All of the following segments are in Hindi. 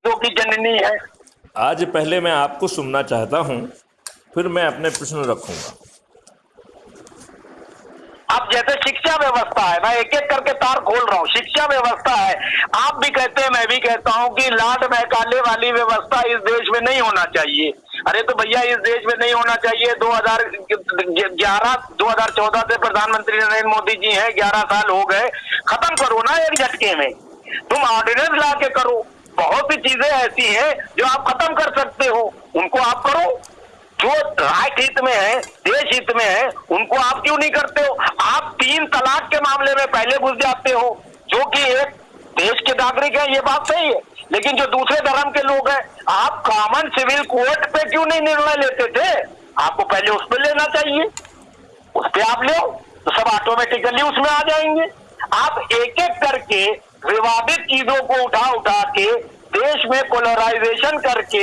जो की जननी है। आज पहले मैं आपको सुनना चाहता हूं, फिर मैं अपने प्रश्न रखूंगा। अब जैसे शिक्षा व्यवस्था है, मैं एक एक करके तार खोल रहा हूँ। शिक्षा व्यवस्था है, आप भी कहते हैं, मैं भी कहता हूँ कि लाड महकाले वाली व्यवस्था इस देश में नहीं होना चाहिए। अरे तो भैया इस देश में नहीं होना चाहिए। 2014 से प्रधानमंत्री नरेंद्र मोदी जी हैं, 11 साल हो गए। खत्म करो ना एक झटके में। तुम ऑर्डिनेंस ला के करो। बहुत सी चीजें ऐसी हैं जो आप खत्म कर सकते हो, उनको आप करो। जो राष्ट्र हित में है, देश हित में है, उनको आप क्यों नहीं करते हो? आप 3 तलाक के मामले में पहले घुस जाते हो, जो कि एक देश के नागरिक है, ये बात सही है। लेकिन जो दूसरे धर्म के लोग हैं, आप कॉमन सिविल कोर्ट पे क्यों नहीं निर्णय लेते थे? आपको पहले उस पर लेना चाहिए। उस पर आप ले, तो सब ऑटोमेटिकली उसमें आ जाएंगे। आप एक एक करके विवादित चीजों को उठा उठा के देश में पोलराइजेशन करके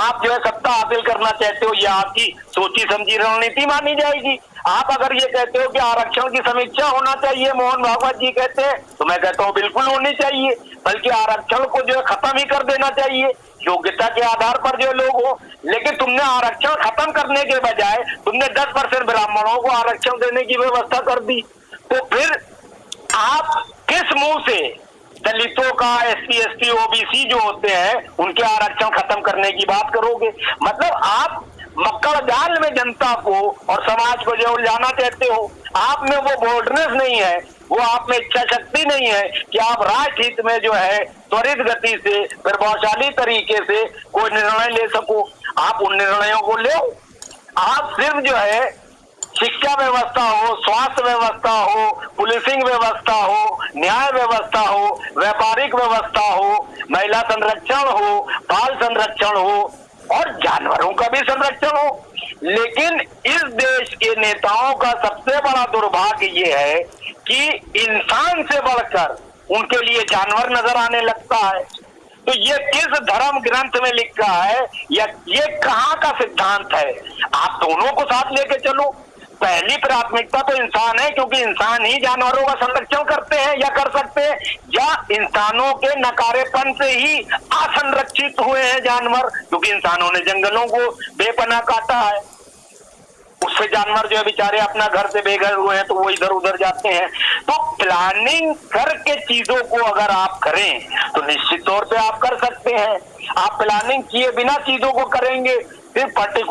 आप जो है सत्ता हासिल करना चाहते हो, ये आपकी सोची समझी रणनीति मानी जाएगी। आप अगर ये कहते हो कि आरक्षण की समीक्षा होना चाहिए, मोहन भागवत जी कहते हैं, तो मैं कहता हूँ बिल्कुल होनी चाहिए। बल्कि आरक्षण को जो है खत्म ही कर देना चाहिए, योग्यता के आधार पर जो लोग हो। लेकिन तुमने आरक्षण खत्म करने के बजाय तुमने 10% ब्राह्मणों को आरक्षण देने की व्यवस्था कर दी। तो फिर आप किस मुंह से दलितों का, SC ST OBC जो होते हैं उनके आरक्षण खत्म करने की बात करोगे? मतलब आप मक्कड़ जाल में जनता को और समाज को जो उलझाना चाहते हो। आप में वो बोल्डनेस नहीं है, वो आप में इच्छा शक्ति नहीं है कि आप राष्ट्र हित में जो है त्वरित गति से, प्रभावशाली तरीके से कोई निर्णय ले सको। आप उन निर्णयों को लो। आप सिर्फ जो है शिक्षा व्यवस्था हो, स्वास्थ्य व्यवस्था हो, पुलिसिंग व्यवस्था हो, न्याय व्यवस्था हो, व्यापारिक व्यवस्था हो, महिला संरक्षण हो, बाल संरक्षण हो और जानवरों का भी संरक्षण हो। लेकिन इस देश के नेताओं का सबसे बड़ा दुर्भाग्य ये है कि इंसान से बढ़कर उनके लिए जानवर नजर आने लगता है। तो ये किस धर्म ग्रंथ में लिखा है या ये कहाँ का सिद्धांत है? आप दोनों को साथ लेके चलो। पहली प्राथमिकता तो इंसान है, क्योंकि इंसान ही जानवरों का संरक्षण करते हैं या कर सकते हैं, या इंसानों के नकारेपन से ही असंरक्षित हुए हैं जानवर, क्योंकि इंसानों ने जंगलों को बेपनाह काटा है। उससे जानवर जो है बेचारे अपना घर से बेघर हुए हैं, तो वो इधर उधर जाते हैं। तो प्लानिंग करके चीजों को अगर आप करें तो निश्चित तौर पे आप कर सकते हैं। आप प्लानिंग किए बिना चीजों को करेंगे, सिर्फ